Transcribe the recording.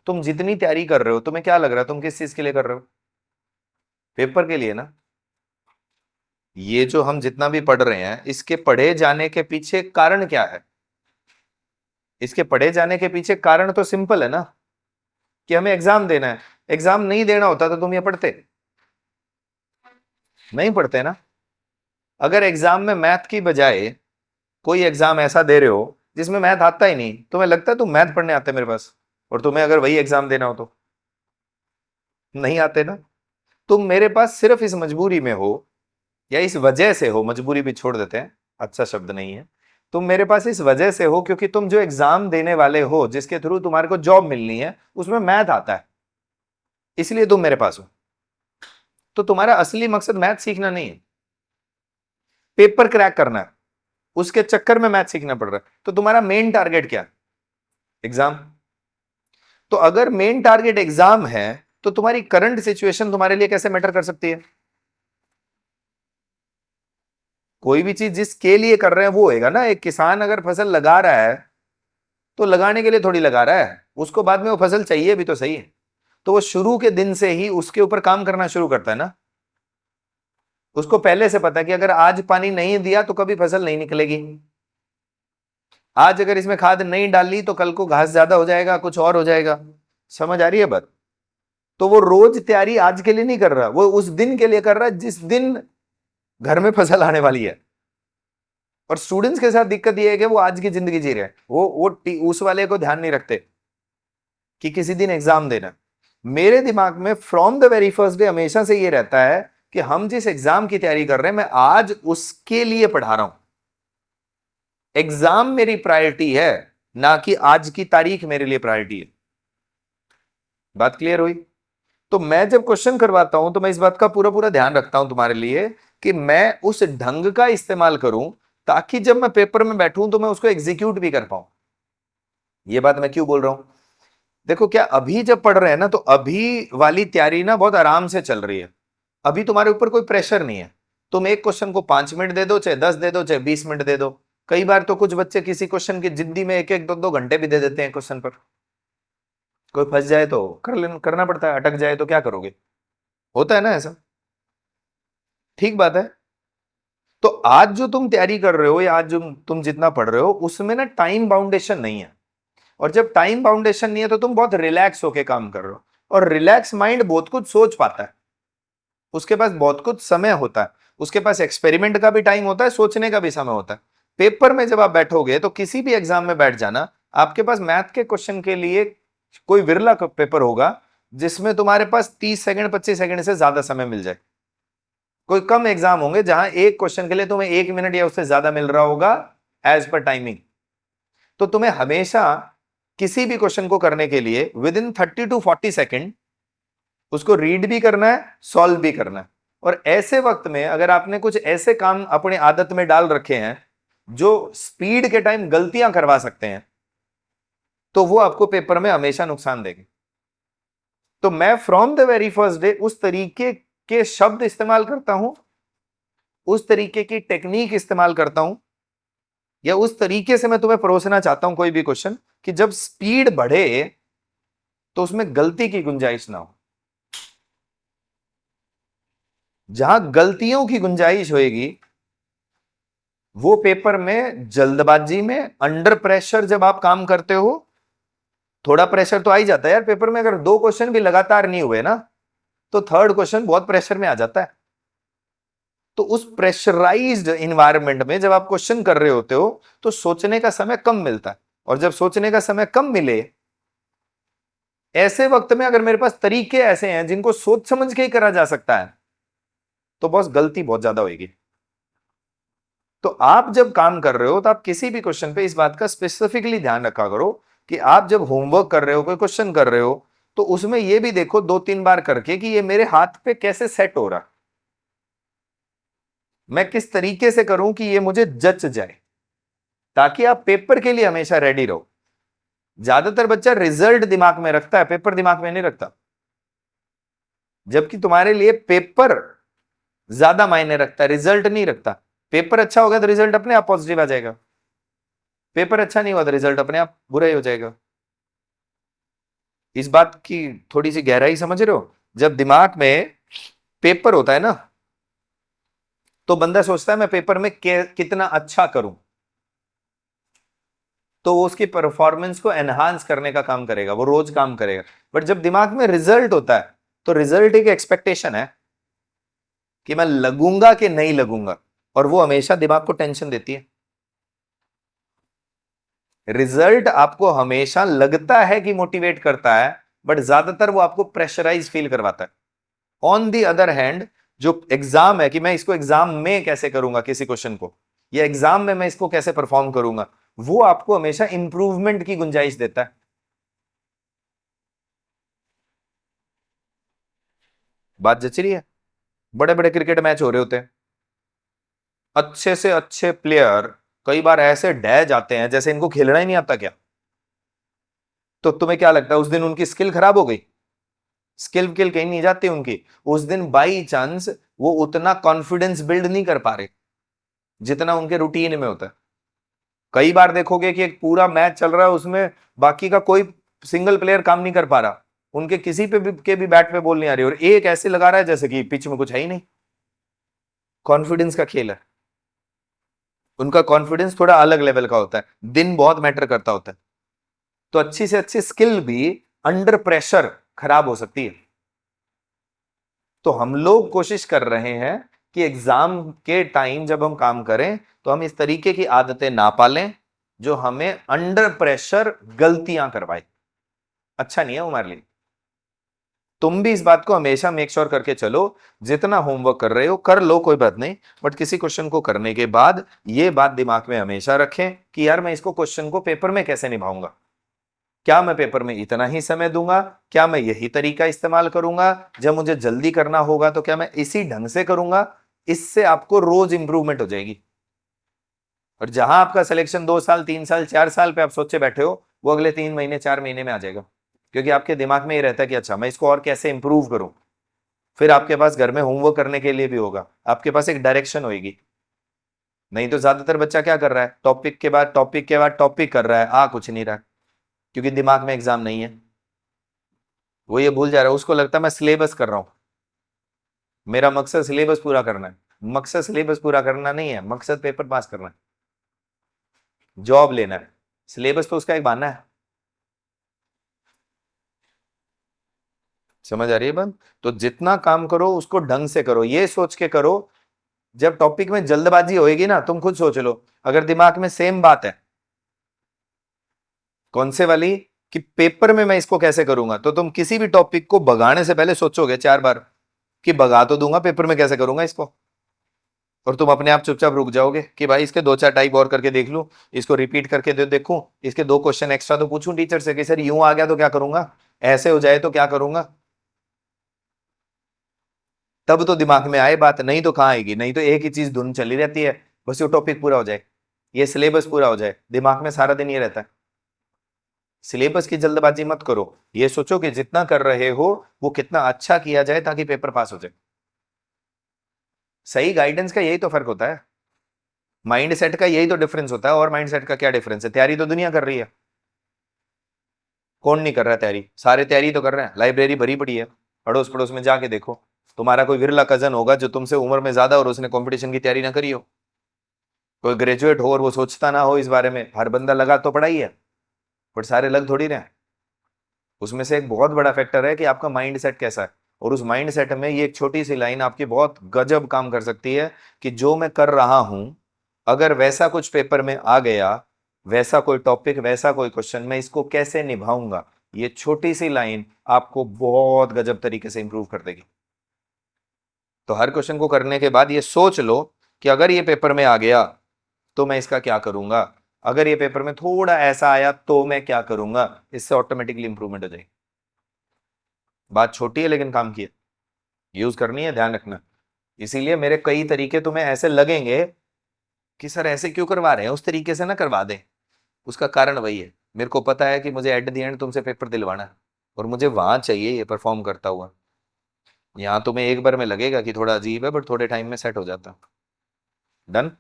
तुम जितनी तैयारी कर रहे हो, तुम्हें क्या लग रहा है तुम किस चीज के लिए कर रहे हो? पेपर के लिए ना। ये जो हम जितना भी पढ़ रहे हैं, इसके पढ़े जाने के पीछे कारण क्या है? इसके पढ़े जाने के पीछे कारण तो सिंपल है ना, कि हमें एग्जाम देना है। एग्जाम नहीं देना होता तो तुम ये पढ़ते? नहीं पढ़ते ना। अगर एग्जाम में मैथ की बजाय कोई एग्जाम ऐसा दे रहे हो जिसमें मैथ आता ही नहीं, तुम्हें लगता है तुम मैथ पढ़ने आते मेरे पास? और तुम्हें अगर वही एग्जाम देना हो तो नहीं आते ना। तुम मेरे पास सिर्फ इस मजबूरी में हो, या इस वजह से हो, मजबूरी भी छोड़ देते हैं, अच्छा शब्द नहीं है। तुम मेरे पास इस वजह से हो क्योंकि तुम जो एग्जाम देने वाले हो, जिसके थ्रू तुम्हारे को जॉब मिलनी है, उसमें मैथ आता है, इसलिए तुम मेरे पास हो। तो तुम्हारा असली मकसद मैथ सीखना नहीं है, पेपर क्रैक करना है। उसके चक्कर में मैथ सीखना पड़ रहा है। तो तुम्हारा मेन टारगेट क्या है? एग्जाम। तो अगर मेन टारगेट एग्जाम है, तो तुम्हारी करंट सिचुएशन तुम्हारे लिए कैसे मैटर कर सकती है? कोई भी चीज जिसके लिए कर रहे हैं वो होएगा ना। एक किसान अगर फसल लगा रहा है, तो लगाने के लिए थोड़ी लगा रहा है, उसको बाद में वो फसल चाहिए भी तो सही है। तो वो शुरू के दिन से ही उसके ऊपर काम करना शुरू करता है ना। उसको पहले से पता है कि अगर आज पानी नहीं दिया तो कभी फसल नहीं निकलेगी। आज अगर इसमें खाद नहीं डाली तो कल को घास ज्यादा हो जाएगा, कुछ और हो जाएगा। समझ आ रही है बात? तो वो रोज तैयारी आज के लिए नहीं कर रहा, वो उस दिन के लिए कर रहा है जिस दिन घर में फसल आने वाली है। और स्टूडेंट्स के साथ दिक्कत ये है कि वो आज की जिंदगी जी रहे हैं, वो उस वाले को ध्यान नहीं रखते कि किसी दिन एग्जाम देना। मेरे दिमाग में from the very first day हमेशा से ये रहता है कि हम जिस एग्जाम की तैयारी कर रहे हैं, मैं आज उसके लिए पढ़ा रहा हूं। एग्जाम मेरी प्रायोरिटी है, ना कि आज की तारीख मेरे लिए प्रायोरिटी है। बात क्लियर हुई? तो मैं जब क्वेश्चन करवाता हूं तो मैं इस बात का पूरा पूरा ध्यान रखता हूं तुम्हारे लिए, कि मैं उस ढंग का इस्तेमाल करूं ताकि जब मैं पेपर में बैठूं तो मैं उसको एग्जीक्यूट भी कर पाऊं। ये बात मैं क्यों बोल रहा हूं? देखो, क्या अभी जब पढ़ रहे हैं ना, तो अभी वाली तैयारी ना बहुत आराम से चल रही है। अभी तुम्हारे ऊपर कोई प्रेशर नहीं है। तुम एक क्वेश्चन को 5 मिनट दे दो, चाहे 10 दे दो, चाहे 20 मिनट दे दो। कई बार तो कुछ बच्चे किसी क्वेश्चन की जिद्दी में एक एक दो दो घंटे भी दे देते हैं क्वेश्चन पर। कोई फंस जाए तो करना पड़ता है, अटक जाए तो क्या करोगे? होता है ना ऐसा। ठीक बात है। तो आज जो तुम तैयारी कर रहे हो, या आज जो तुम जितना पढ़ रहे हो, उसमें ना टाइम बाउंडेशन नहीं है। और जब टाइम बाउंडेशन नहीं है तो तुम बहुत रिलैक्स होके काम कर रहे हो। और रिलैक्स माइंड बहुत कुछ सोच पाता है, उसके पास बहुत कुछ समय होता है, उसके पास एक्सपेरिमेंट का भी टाइम होता है, सोचने का भी समय होता है। पेपर में जब आप बैठोगे, तो किसी भी एग्जाम में बैठ जाना, आपके पास मैथ के क्वेश्चन के लिए कोई विरला पेपर होगा जिसमें तुम्हारे पास 30 सेकंड 25 सेकंड से ज्यादा समय मिल जाए। कोई कम एग्जाम होंगे जहां एक क्वेश्चन के लिए तुम्हें 1 मिनट या उससे ज्यादा मिल रहा होगा एज पर टाइमिंग। तो तुम्हें हमेशा किसी भी क्वेश्चन को करने के लिए विद इन 30 to 40 सेकेंड उसको रीड भी करना है, सॉल्व भी करना है। और ऐसे वक्त में अगर आपने कुछ ऐसे काम अपने आदत में डाल रखे हैं जो स्पीड के टाइम गलतियां करवा सकते हैं, तो वो आपको पेपर में हमेशा नुकसान देंगे। तो मैं from the very first day उस तरीके के शब्द इस्तेमाल करता हूं, उस तरीके की टेक्निक इस्तेमाल करता हूं, या उस तरीके से मैं तुम्हें परोसना चाहता हूं कोई भी क्वेश्चन, कि जब स्पीड बढ़े तो उसमें गलती की गुंजाइश ना हो। जहां गलतियों की गुंजाइश होएगी, वो पेपर में जल्दबाजी में, अंडर प्रेशर जब आप काम करते हो, थोड़ा प्रेशर तो आ ही जाता है यार पेपर में। अगर 2 क्वेश्चन भी लगातार नहीं हुए ना, तो थर्ड क्वेश्चन बहुत प्रेशर में आ जाता है। तो उस प्रेशराइज्ड इन्वायरमेंट में जब आप क्वेश्चन कर रहे होते हो, तो सोचने का समय कम मिलता है। और जब सोचने का समय कम मिले, ऐसे वक्त में अगर मेरे पास तरीके ऐसे हैं जिनको सोच समझ के ही करा जा सकता है, तो बॉस गलती बहुत ज्यादा होगी। तो आप जब काम कर रहे हो, तो आप किसी भी क्वेश्चन पे इस बात का स्पेसिफिकली ध्यान रखा करो कि आप जब होमवर्क कर रहे हो, कोई क्वेश्चन कर रहे हो, तो उसमें यह भी देखो 2-3 बार करके कि ये मेरे हाथ पे कैसे सेट हो रहा, मैं किस तरीके से करूं कि ये मुझे जच जाए, ताकि आप पेपर के लिए हमेशा रेडी रहो। ज्यादातर बच्चा रिजल्ट दिमाग में रखता है, पेपर दिमाग में नहीं रखता। जबकि तुम्हारे लिए पेपर ज्यादा मायने रखता है, रिजल्ट नहीं रखता। पेपर अच्छा होगा तो रिजल्ट अपने आप पॉजिटिव आ जाएगा, पेपर अच्छा नहीं हुआ तो रिजल्ट अपने आप बुरा ही हो जाएगा। इस बात की थोड़ी सी गहराई समझ रहे हो? जब दिमाग में पेपर होता है ना, तो बंदा सोचता है मैं पेपर में कितना अच्छा करूं, तो वो उसकी परफॉर्मेंस को एनहांस करने का काम करेगा, वो रोज काम करेगा। बट जब दिमाग में रिजल्ट होता है, तो रिजल्ट एक एक्सपेक्टेशन है कि मैं लगूंगा कि नहीं लगूंगा, और वो हमेशा दिमाग को टेंशन देती है। रिजल्ट आपको हमेशा लगता है कि मोटिवेट करता है, बट ज्यादातर वो आपको प्रेशराइज फील करवाता है। ऑन दी अदर हैंड, जो एग्जाम है कि मैं इसको एग्जाम में कैसे करूंगा किसी क्वेश्चन को, या एग्जाम में मैं इसको कैसे परफॉर्म करूंगा, वो आपको हमेशा इंप्रूवमेंट की गुंजाइश देता है। बात जच रही है? बड़े बड़े क्रिकेट मैच हो रहे होते हैं, अच्छे से अच्छे प्लेयर कई बार ऐसे डह जाते हैं जैसे इनको खेलना ही नहीं आता क्या। तो तुम्हें क्या लगता है उस दिन उनकी स्किल खराब हो गई? स्किल विल कहीं नहीं जाती उनकी। उस दिन बाई चांस वो उतना कॉन्फिडेंस बिल्ड नहीं कर पा रहे जितना उनके रूटीन में होता है। कई बार देखोगे कि एक पूरा मैच चल रहा है, उसमें बाकी का कोई सिंगल प्लेयर काम नहीं कर पा रहा, उनके किसी पे भी के भी बैट पे बॉल नहीं आ रही, और एक ऐसे लगा रहा है जैसे कि पिच में कुछ है ही नहीं। कॉन्फिडेंस का खेल है। उनका कॉन्फिडेंस थोड़ा अलग लेवल का होता है, दिन बहुत मैटर करता होता है। तो अच्छी से अच्छी स्किल भी अंडर प्रेशर खराब हो सकती है। तो हम लोग कोशिश कर रहे हैं कि एग्जाम के टाइम जब हम काम करें तो हम इस तरीके की आदतें ना पालें जो हमें अंडर प्रेशर गलतियां करवाए। अच्छा नहीं है हमारे लिए। तुम भी इस बात को हमेशा मेक श्योर करके चलो, जितना होमवर्क कर रहे हो कर लो, कोई बात नहीं, बट किसी क्वेश्चन को करने के बाद ये बात दिमाग में हमेशा रखें कि यार मैं इसको क्वेश्चन को पेपर में कैसे निभाऊंगा। क्या मैं पेपर में इतना ही समय दूंगा? क्या मैं यही तरीका इस्तेमाल करूंगा? जब मुझे जल्दी करना होगा तो क्या मैं इसी ढंग से करूंगा? इससे आपको रोज इंप्रूवमेंट हो जाएगी। और जहां आपका सिलेक्शन 2 साल 3 साल 4 साल पे आप सोचे बैठे हो, वो अगले 3 महीने 4 महीने में आ जाएगा। क्योंकि आपके दिमाग में ये रहता है कि अच्छा मैं इसको और कैसे इंप्रूव करूं। फिर आपके पास घर में होमवर्क करने के लिए भी होगा, आपके पास एक डायरेक्शन होगी। नहीं तो ज्यादातर बच्चा क्या कर रहा है, टॉपिक के बाद टॉपिक के बाद टॉपिक कर रहा है, कुछ नहीं रहा, क्योंकि दिमाग में एग्जाम नहीं है। वो ये भूल जा रहा है, उसको लगता है मैं सिलेबस कर रहा हूं, मेरा मकसद सिलेबस पूरा करना है। मकसद सिलेबस पूरा करना नहीं है, मकसद पेपर पास करना है, जॉब लेना है। सिलेबस तो उसका एक बहाना है। समझ आ रही है बात? तो जितना काम करो उसको ढंग से करो, ये सोच के करो। जब टॉपिक में जल्दबाजी होएगी ना, तुम खुद सोच लो, अगर दिमाग में सेम बात है, कौन से वाली, कि पेपर में मैं इसको कैसे करूंगा, तो तुम किसी भी टॉपिक को भगाने से पहले सोचोगे 4 बार कि भगा तो दूंगा, पेपर में कैसे करूंगा इसको। और तुम अपने आप चुपचाप रुक जाओगे कि भाई इसके 2 4 टाइप और करके देख लूं, इसको रिपीट करके देखूं, इसके 2 क्वेश्चन एक्स्ट्रा तो पूछूं टीचर से कि सर यूं आ गया तो क्या करूंगा, ऐसे हो जाए तो क्या करूंगा। तब तो दिमाग में आए बात, नहीं तो कहां आएगी। नहीं तो एक ही चीज धुन चली रहती है, बस ये टॉपिक पूरा हो जाए, ये सिलेबस पूरा हो जाए, दिमाग में सारा दिन ये रहता है। सिलेबस की जल्दबाजी मत करो, ये सोचो कि जितना कर रहे हो वो कितना अच्छा किया जाए ताकि पेपर पास हो जाए। सही गाइडेंस का यही तो फर्क होता है, माइंड सेट का यही तो डिफरेंस होता है। और माइंड सेट का क्या डिफरेंस है? तैयारी तो दुनिया कर रही है, कौन नहीं कर रहा है तैयारी? सारे तैयारी तो कर रहे हैं, लाइब्रेरी भरी पड़ी है, अड़ोस पड़ोस में जाके देखो। तुम्हारा कोई विरला कजन होगा जो तुमसे उम्र में ज्यादा और उसने कंपटीशन की तैयारी ना करी हो, कोई ग्रेजुएट हो और वो सोचता ना हो इस बारे में। हर बंदा लगा तो पढ़ाई है, बट सारे लग थोड़ी रहे। उसमें से एक बहुत बड़ा फैक्टर है कि आपका माइंड सेट कैसा है। और उस माइंड सेट में ये एक छोटी सी लाइन आपकी बहुत गजब काम कर सकती है कि जो मैं कर रहा हूं, अगर वैसा कुछ पेपर में आ गया, वैसा कोई टॉपिक, वैसा कोई क्वेश्चन, मैं इसको कैसे निभाऊंगा। ये छोटी सी लाइन आपको बहुत गजब तरीके से इंप्रूव कर देगी। तो हर क्वेश्चन को करने के बाद ये सोच लो कि अगर ये पेपर में आ गया तो मैं इसका क्या करूंगा, अगर ये पेपर में थोड़ा ऐसा आया तो मैं क्या करूंगा। इससे ऑटोमेटिकली इंप्रूवमेंट हो जाएगी। बात छोटी है लेकिन काम की है, यूज करनी है, ध्यान रखना। इसीलिए मेरे कई तरीके तुम्हें ऐसे लगेंगे कि सर ऐसे क्यों करवा रहे हैं, उस तरीके से ना करवा दें। उसका कारण वही है, मेरे को पता है कि मुझे एट द एंड तुमसे पेपर दिलवाना है, और मुझे वहां चाहिए ये परफॉर्म करता हुआ। यहाँ तुम्हें एक बार में लगेगा कि थोड़ा अजीब है, बट थोड़े टाइम में सेट हो जाता। डन।